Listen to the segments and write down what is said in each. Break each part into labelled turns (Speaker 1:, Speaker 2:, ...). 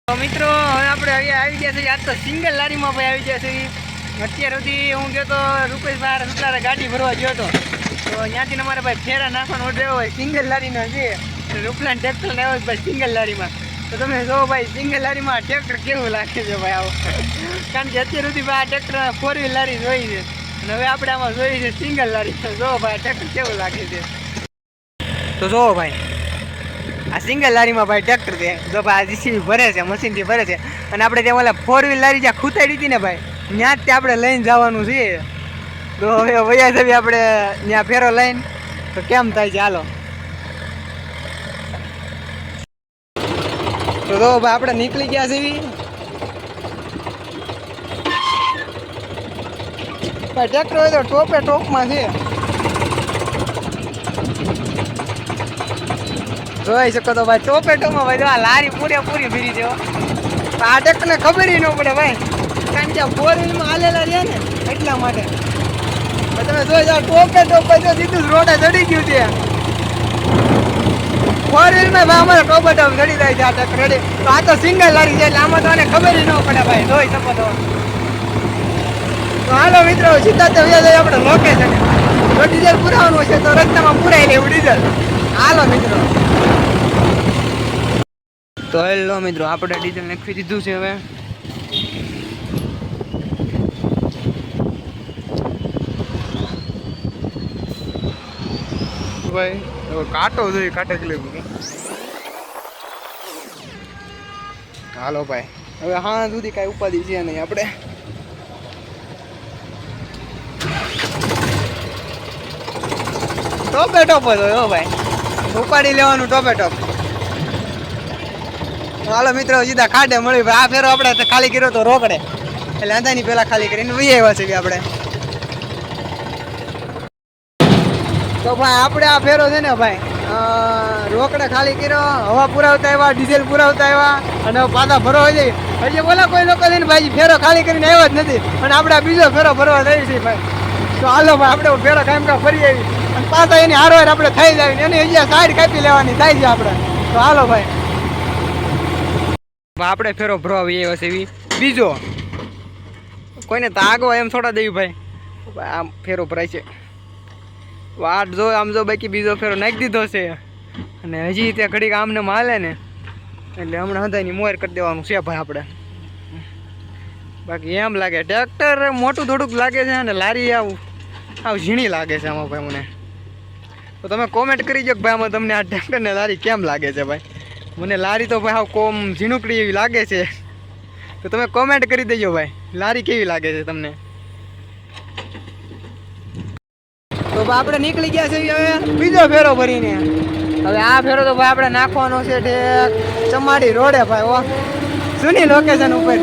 Speaker 1: મિત્રો હવે આપણે હવે આવી ગયા છે આજ તો સિંગલ લારીમાં ભાઈ આવી ગયા છે અત્યાર સુધી હું ગયો તો રૂપેશ ભાઈ સુટલારે ગાડી ભરવા ગયો હતો તો ત્યાંથી અમારે ભાઈ ફેરા નાખવાનો ઓર્ડર હોય સિંગલ લારીનો છે રૂપલાન ટ્રેક્ટર ને આવ્યો ભાઈ સિંગલ લારીમાં તો તમે જો ભાઈ સિંગલ લારીમાં ટ્રેક્ટર કેવું લાગે છે ભાઈ આવો કારણ કે અત્યાર સુધી ભાઈ આ ટ્રેક્ટર 4 વ્હીલ લારી જોઈ છે અને હવે આપણે આમાં જોઈ છે સિંગલ લારી તો જો ભાઈ ટ્રેક્ટર કેવું લાગે છે તો જો ભાઈ આ સિંગલ લારીમાં ભાઈ ટ્રેક્ટર છે જો ભાઈ આ જીસીબી ભરે છે મશીનથી ભરે છે અને આપણે ત્યાં ઓલા 4 વ્હીલ લારી જ્યાં ખૂતાડી હતી ને ભાઈ ત્યાં જ આપણે લઈને જવાનું છે તો હવે વયા જવી આપણે ત્યાં ફેરો લઈને તો કેમ થાય છે હાલો તો જો ભાઈ આપણે નીકળી ગયા છે ભાઈ ટ્રેક્ટર હોય તો ટોપે ટોપમાં છે જોઈ શકો તો ભાઈ ટોપે ટોપમાં ભાઈ આ લારી પૂરેપૂરી ફીરી છે આ ટ્રેક્ટરને ખબર ન પડે ભાઈ કારણ કે 4 વ્હીલમાં હાલેલા રહ્યા ને એટલા માટે તમે જોઈ જાઓ ટોપે ટોપે જો સીધું રોડે ચડી ગયું છે 4 વ્હીલમાં ભાઈ અમારે ટોપે ટોપ ચડી જાય છે આ ટ્રેક્ટર રેડી તો આ તો સિંગલ લારી છે એટલે આમાં તો આને ખબર ન પડે ભાઈ જોઈ શકો તો હાલો મિત્રો સીધા તો વ્યા જાય આપણે લોકેશન જો ડીઝલ પુરાવાનું હશે તો રસ્તામાં પુરાઈ લેવું ડીઝલ હાલો મિત્રો તો હેલો મિત્રો આપણે ડીઝલ નાખી દીધું છે હવે ભાઈ કાંટો જોઈએ કાંટે લેવું હાલો ભાઈ હવે હા સુધી કાંઈ ઉપાધિ છે નહીં આપણે ટોપે ટોપ જ હોય ભાઈ ઉપાડી લેવાનું ટોપે ટોપ હાલો મિત્રો સીધા ખાડે મળી ભાઈ આ ફેરો આપણે ખાલી કર્યો તો રોકડે એટલે અંધાની પેલા ખાલી કરીને વહી આવ્યા છે આપણે તો ભાઈ આપણે આ ફેરો છે ને ભાઈ રોકડે ખાલી કર્યો હવા પુરાવતા આવ્યા ડીઝલ પુરાવતા આવ્યા અને પાછા ભરવા હોય જાય હજી બોલા કોઈ લોકો છે ને ભાઈ ફેરો ખાલી કરીને આવ્યા જ નથી અને આપણે બીજો ફેરો ભરવા જઈએ છીએ ભાઈ તો હાલો ભાઈ આપણે ફેરો કામ ફરી આવી અને પાછા એની હારવાર આપણે થઈ જાય એની હજી સાઈડ કાપી લેવાની થાય છે આપણે તો હાલો ભાઈ આપણે ફેરો ભરવા આવ્યા છે એવી બીજો કોઈને તો આગવા એમ થોડા દેવી ભાઈ આમ ફેરો ભરાય છે વાટ જો આમ જો બાકી બીજો ફેરો નાખી દીધો છે અને હજી ત્યાં ઘડીક આમને માલે ને એટલે હમણાં હંધાની મોર કરી દેવાનું છે ભાઈ આપણે બાકી એમ લાગે ટ્રેક્ટર મોટું થોડુંક લાગે છે અને લારી આવું ઝીણી લાગે છે આમાં ભાઈ મને તો તમે કોમેન્ટ કરી દો કે ભાઈ આમાં તમને આ ટ્રેક્ટરને લારી કેમ લાગે છે ભાઈ મને લારી તો ભાઈ કોમ ઝીણુકડી એવી લાગે છે તો તમે કોમેન્ટ કરી દેજો ભાઈ લારી કેવી લાગે છે તમને તો આપણે નીકળી ગયા છે હવે બીજો ફેરો ભરીને હવે આ ફેરો તો ભાઈ આપણે નાખવાનો છે ઠેક ચમાડી રોડે ભાઈ ઓ જૂની લોકેશન ઉપર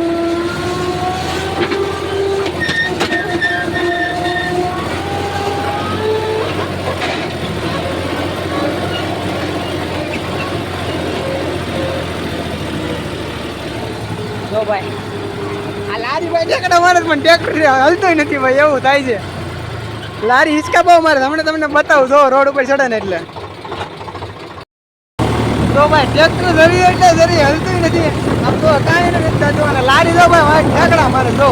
Speaker 1: જો ભાઈ આ લારી ભાઈ ટેકડા મારે પણ ટ્રેક્ટર હલતોય નથી ભાઈ એવું થાય છે લારી હિંચકા બહુ મારે હમણાં તમને બતાવું જો રોડ ઉપર ચડે ને એટલે તો ભાઈ ટ્રેક્ટર જરી એટલે જરી હલતું નથી આમ તો કાંઈ નથી થતું અને લારી જો ભાઈ ઠેકડા મારે જો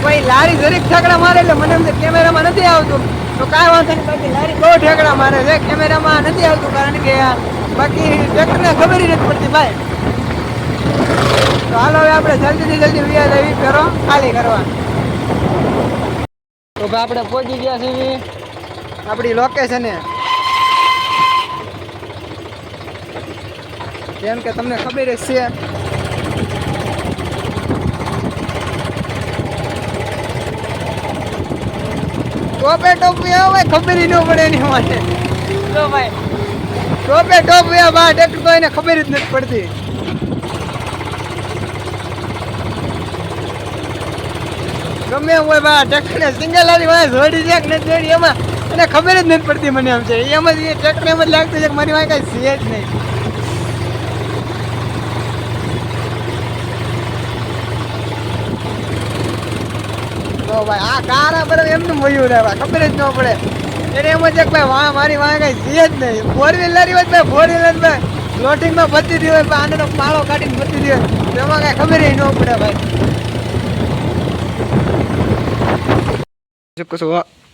Speaker 1: ભાઈ લારી જરીક ઠેકડા મારે એટલે મને એમ કેમેરામાં નથી આવતું તો કાંઈ વાંધો નહીં બાકી લારી બહુ ઠેકડા મારે છે કેમેરામાં નથી આવતું કારણ કે બાકી ટ્રેક્ટરને ખબર નથી પડતી ભાઈ તો હાલો હવે આપણે જલ્દીથી જલ્દી વ્યા લેવી ફેરો ખાલી કરવા તો ભાઈ આપણે પહોંચી ગયા છીએ આપણી લોકેશને કેમ કે તમને ખબર જ છે ટોપે ટોપ વ્યા ભાઈ ખબર ન પડે એની માટે તો ભાઈ ટોપે ટોપ વ્યા ભાઈ ટ્રેક્ટર તો એને ખબર જ નથી પડતી ગમે એમ હોય ભાઈ ટ્રેક્ટરને સિંગલ લારી ભાઈ જોડી છે કે નથી જોડી એમાં એને ખબર જ નથી પડતી મને એમ છે એમ જ ટ્રેક્ટર એમ જ લાગતું છે કે મારી પાસે કાંઈ છે જ નહીં તો ભાઈ આ કારા બરાબર એમને મળ્યું ને ખબર જ ન પડે એને એમ જ ભાઈ વાહ મારી વાહ કઈ છે જ નહીં. 4 વ્હીલર હોય ભાઈ 4 વ્હીલર ભાઈ લોટિંગમાં બધી દી હોય આને તો પાળો કાઢીને બધી દી હોય એમાં કઈ ખબર ન પડે ભાઈ.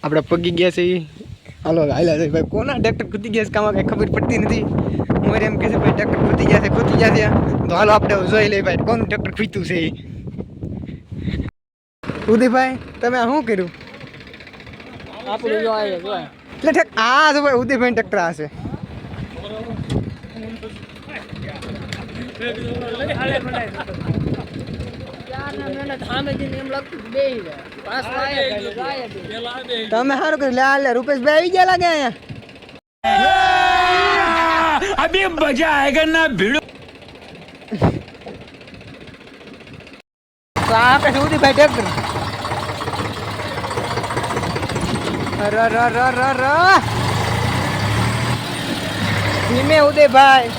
Speaker 1: આપણે પગી ગયા છે હાલો હાલ્યા છે ભાઈ. કોના ટ્રેક્ટર ખૂટી ગયા છે કામાં કઈ ખબર પડતી નથી. મોરે એમ કહે છે ભાઈ ટ્રેક્ટર ખૂટી ગયા છે તો હાલો આપણે જોઈ લઈએ ભાઈ કોનું ટ્રેક્ટર ખૂટ્યું છે. ઉદયભાઈ તમે શું કર્યું?
Speaker 2: આપણું જો આવે જો
Speaker 1: એટલે આ જો ભાઈ ઉદયભાઈ ટ્રેક્ટર આ છે. તમે સારું કર્યું લે રૂપેશભાઈ આવી ગયા લાગે અહીંયા.
Speaker 3: अभी मजा आएगा ना भिड़ो.
Speaker 1: તો આ આપણે ઉદયભાઈ ટ્રેક્ટર ધીમે ઉદયભાઈ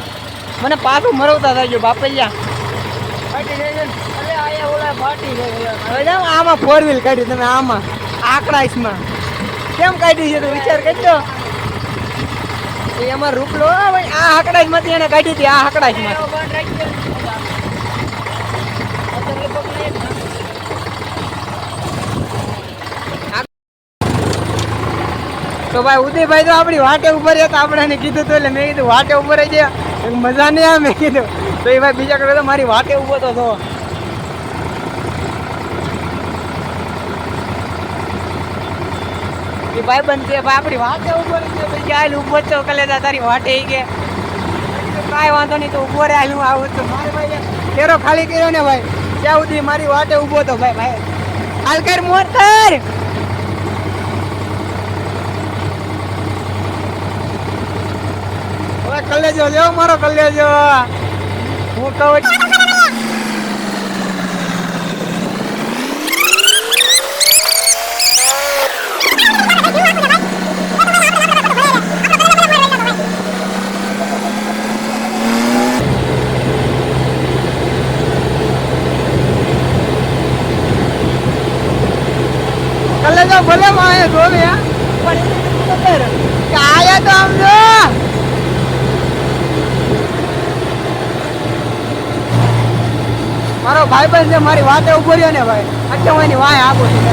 Speaker 1: મને પાછું મરવતા થાય બાપલિયા. આમાં 4 વ્હીલ કાઢી તમે આમાં આકડાઈસમાં કેમ કાઢી છે તો વિચાર કરજો. એમાં રૂપલો ભાઈ આ આકડાઈસમાંથી એને કાઢી હતી આ આકડાઈસમાં. તો ભાઈ ઉદયભાઈ તો આપણી વાટે ઉભા રહ્યા હતા. આપણે એને કીધું તો એટલે મેં કીધું વાટે ઉભા રહી ગયા મજા નહીં આવે મેં કીધું તો એ ભાઈ બીજા કરે તો મારી વાટે ઉભો તો થો. એ ભાઈ બંધ છે ભાઈ આપણી વાટે ઉભો રહી ગયો ભાઈ ચાલ ઉભો જ તો કલેજા તારી વાટે કે કાંઈ વાંધો નહીં તો ઉભો રહે હું આવું તો મારે ભાઈ ફેરો ખાલી કર્યો ને ભાઈ ત્યાં સુધી મારી વાટે ઉભો તો ભાઈ ભાઈ હાલ કર મોર કર. કલેજો લેવો મારો કલેજો હું કહું કલેજો ભલે માએ જોવે પણ ખબર કે આયા તો આમ જો મારો ભાઈ બંધ છે મારી વાતે ઉભો રહ્યો ને ભાઈ એટલે હું એની વાય આપું છું.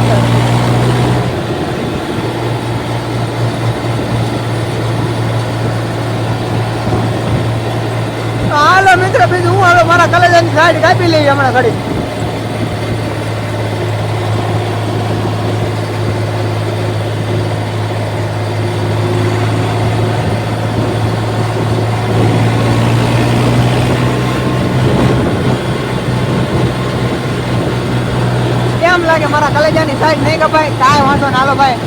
Speaker 1: હાલો મિત્ર બીજું હું હાલો મારા કલેજાની સાઈડ કાપી લઈએ હમણાં ઘડી. કેમ લાગે મારા કલેજાની સાઈડ નહીં કપાય કાંઈ વાંધો ના. હાલો ભાઈ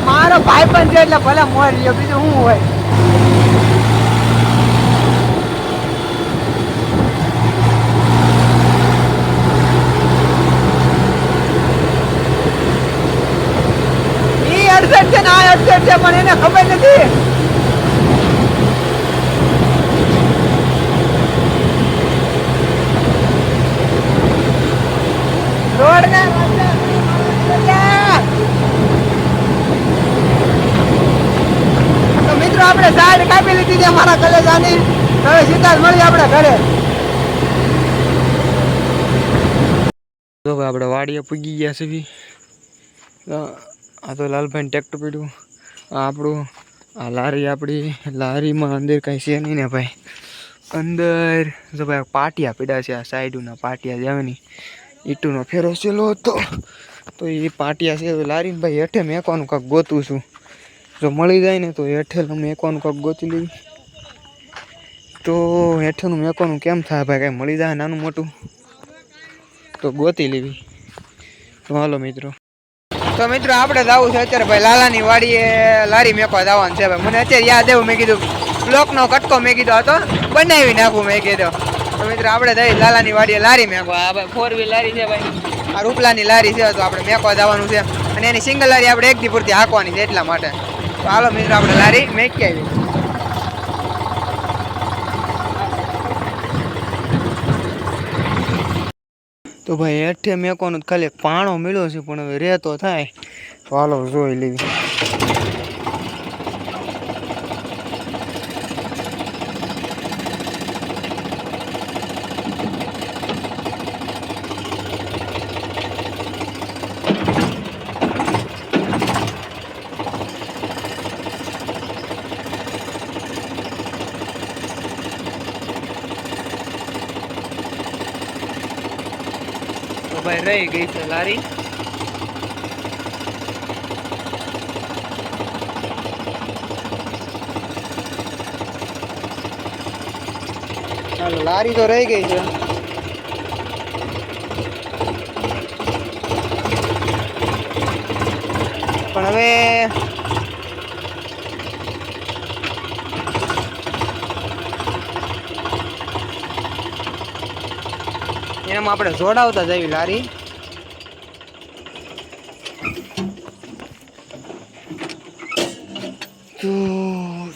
Speaker 1: મારો ભાઈ પણ છે એટલે ભલે મોર રહ્યો બીજું શું હોય. ઈ અડસઠ છે ને આ અડસઠ છે પણ એને ખબર નથી. રોડ ને તો મિત્રો આપણે સાઈડ કાપી લીધી છે મારા કલેજાની. હવે સીધા જ મળીએ આપણે ઘરે. તો આપણે વાડીએ પૂગી ગયા છે. આ તો લાલભાઈ ટ્રેક્ટર પીડ્યું આપણું આ લારી આપણી લારીમાં અંદર કાંઈ છે નહીં ને ભાઈ. અંદર જો ભાઈ પાટિયા પીડા છે આ સાઈડના પાટિયા જવાની ઈટુનો ફેરો છેલ્લો હતો તો એ પાટિયા છે લારીને ભાઈ હેઠે મેકવાનું કાંક ગોતું છું. જો મળી જાય ને તો હેઠેનું મેકવાનું કાંક ગોતી લેવી. તો હેઠેનું મેકવાનું કેમ થાય ભાઈ કાંઈ મળી જાય નાનું મોટું તો ગોતી લેવી. તો હાલો મિત્રો. તો મિત્રો આપણે જવું છે અત્યારે ભાઈ લાલાની વાડીએ લારી મેકવા જવાનું છે ભાઈ. મને અત્યારે યાદ આવ્યું મેં કીધું બ્લોકનો કટકો મેં કીધો હતો બનાવી નાખું મેં કીધું. તો મિત્રો આપણે જઈ લાલાની વાડીએ લારી મેકવા. આ ભાઈ 4 વ્હીલ લારી છે ભાઈ આ રૂપલાની લારી છે તો આપણે મેકવા જવાનું છે અને એની સિંગલ લારી આપણે એક દી પૂરતી હાંકવાની છે એટલા માટે. તો હાલો મિત્રો આપણે લારી મેકી આવી. તો ભાઈ હેઠે મેકવાનું ખાલી પાણો મળ્યો છે પણ હવે રહેતો થાય તો હાલો જોઈ લેવી. ભાઈ રહી ગઈ છે લારી. ચાલો લારી તો રહી ગઈ છે. પણ હવે એનામાં આપણે જોડાવતા જઈએ લારી. તો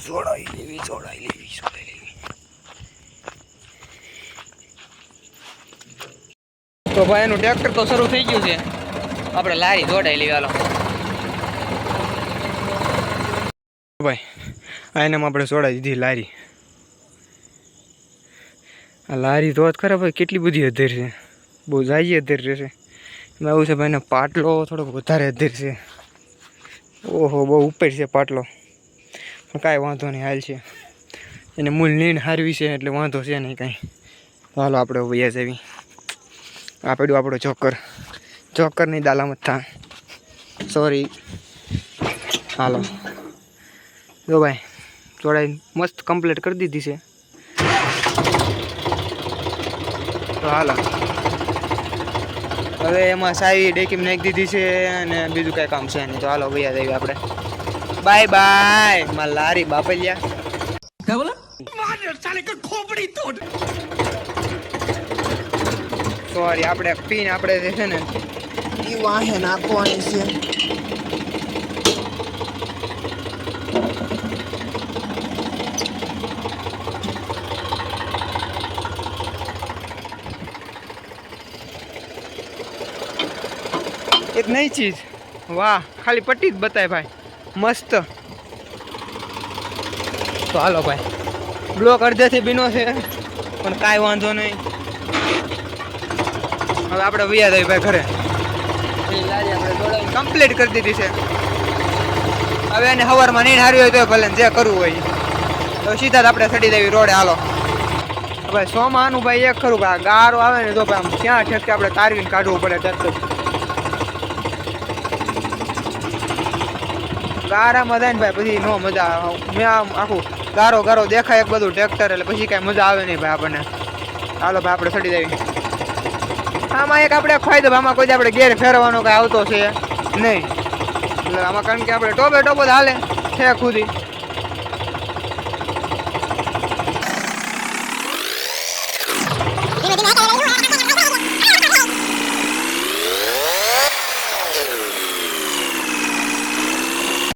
Speaker 1: જોડાઈ લેવી. તો ભાઈ એનું ટ્રેક્ટર તો શરૂ થઈ ગયું છે. આપણે લારી જોડાઈ લેવી. હાલો ભાઈ એનામાં આપણે જોડાઈ દીધી લારી. આ લારી તો જ ખરા ભાઈ કેટલી બધી અધેર છે. બહુ જાજી અધેર રહેશે. એમાં એવું છે ભાઈ પાટલો થોડોક વધારે અધેર છે. ઓહો બહુ ઉપર છે પાટલો. પણ કાંઈ વાંધો નહીં હાલ છે. એને મૂળ નીણ હારવી છે એટલે વાંધો છે નહીં કાંઈ. હાલો આપણે વૈયા જવી. આ પડ્યું આપણો જોકરની દાલામત થા. સોરી. હાલો જો ભાઈ જોડાઈ મસ્ત કમ્પ્લીટ કરી દીધી છે. તો હાલો હવે એમાં સારી ડેકીમ નાખી દીધી છે અને બીજું કાંઈ કામ છે નહીં. તો હાલો ભૈયા જઈએ આપણે. બાય બાય મારા લારી બાપલિયા.
Speaker 3: क्या बोला साले का खोपड़ी तोड़.
Speaker 1: સોરી આપણે પીન આપણે જે છે ને એ વાહે નાખવાની છે. એક નઈ ચીજ. વાહ ખાલી પટ્ટી જ બતાય ભાઈ મસ્ત. તો હાલો ભાઈ બ્લોક અડધેથી બીનો છે પણ કાંઈ વાંધો નહીં. હવે આપણે વૈયા જઈએ ભાઈ ઘરે. લારી આપણે દોડાવી કમ્પ્લીટ કરી દીધી છે. હવે એને સવારમાં નહીં હારી હોય તો ભલે જે કરવું હોય તો સીધા જ આપણે ચડી દેવી રોડે. હાલો ભાઈ સોમાનું ભાઈ એક ખરું ભાઈ ગારો આવે ને તો ભાઈ આમ ક્યાં ઠેક આપણે તારવીને કાઢવું પડે. ટ્રેક્ટર ગારામાં જાય ને ભાઈ પછી નો મજા આવે. મેં આમ આખું ગારો દેખાય એક બધું ટ્રેક્ટર એટલે પછી કાંઈ મજા આવે નહીં ભાઈ આપણને. હાલો ભાઈ આપણે ચડી દેવી. આમાં એક આપણે ફાયદો આમાં કોઈ આપણે ગેર ફેરવાનો કાંઈ આવતો છે નહીં. એટલે આમાં કારણ કે આપણે ટોપે ટોપો હાલે છે ખુદી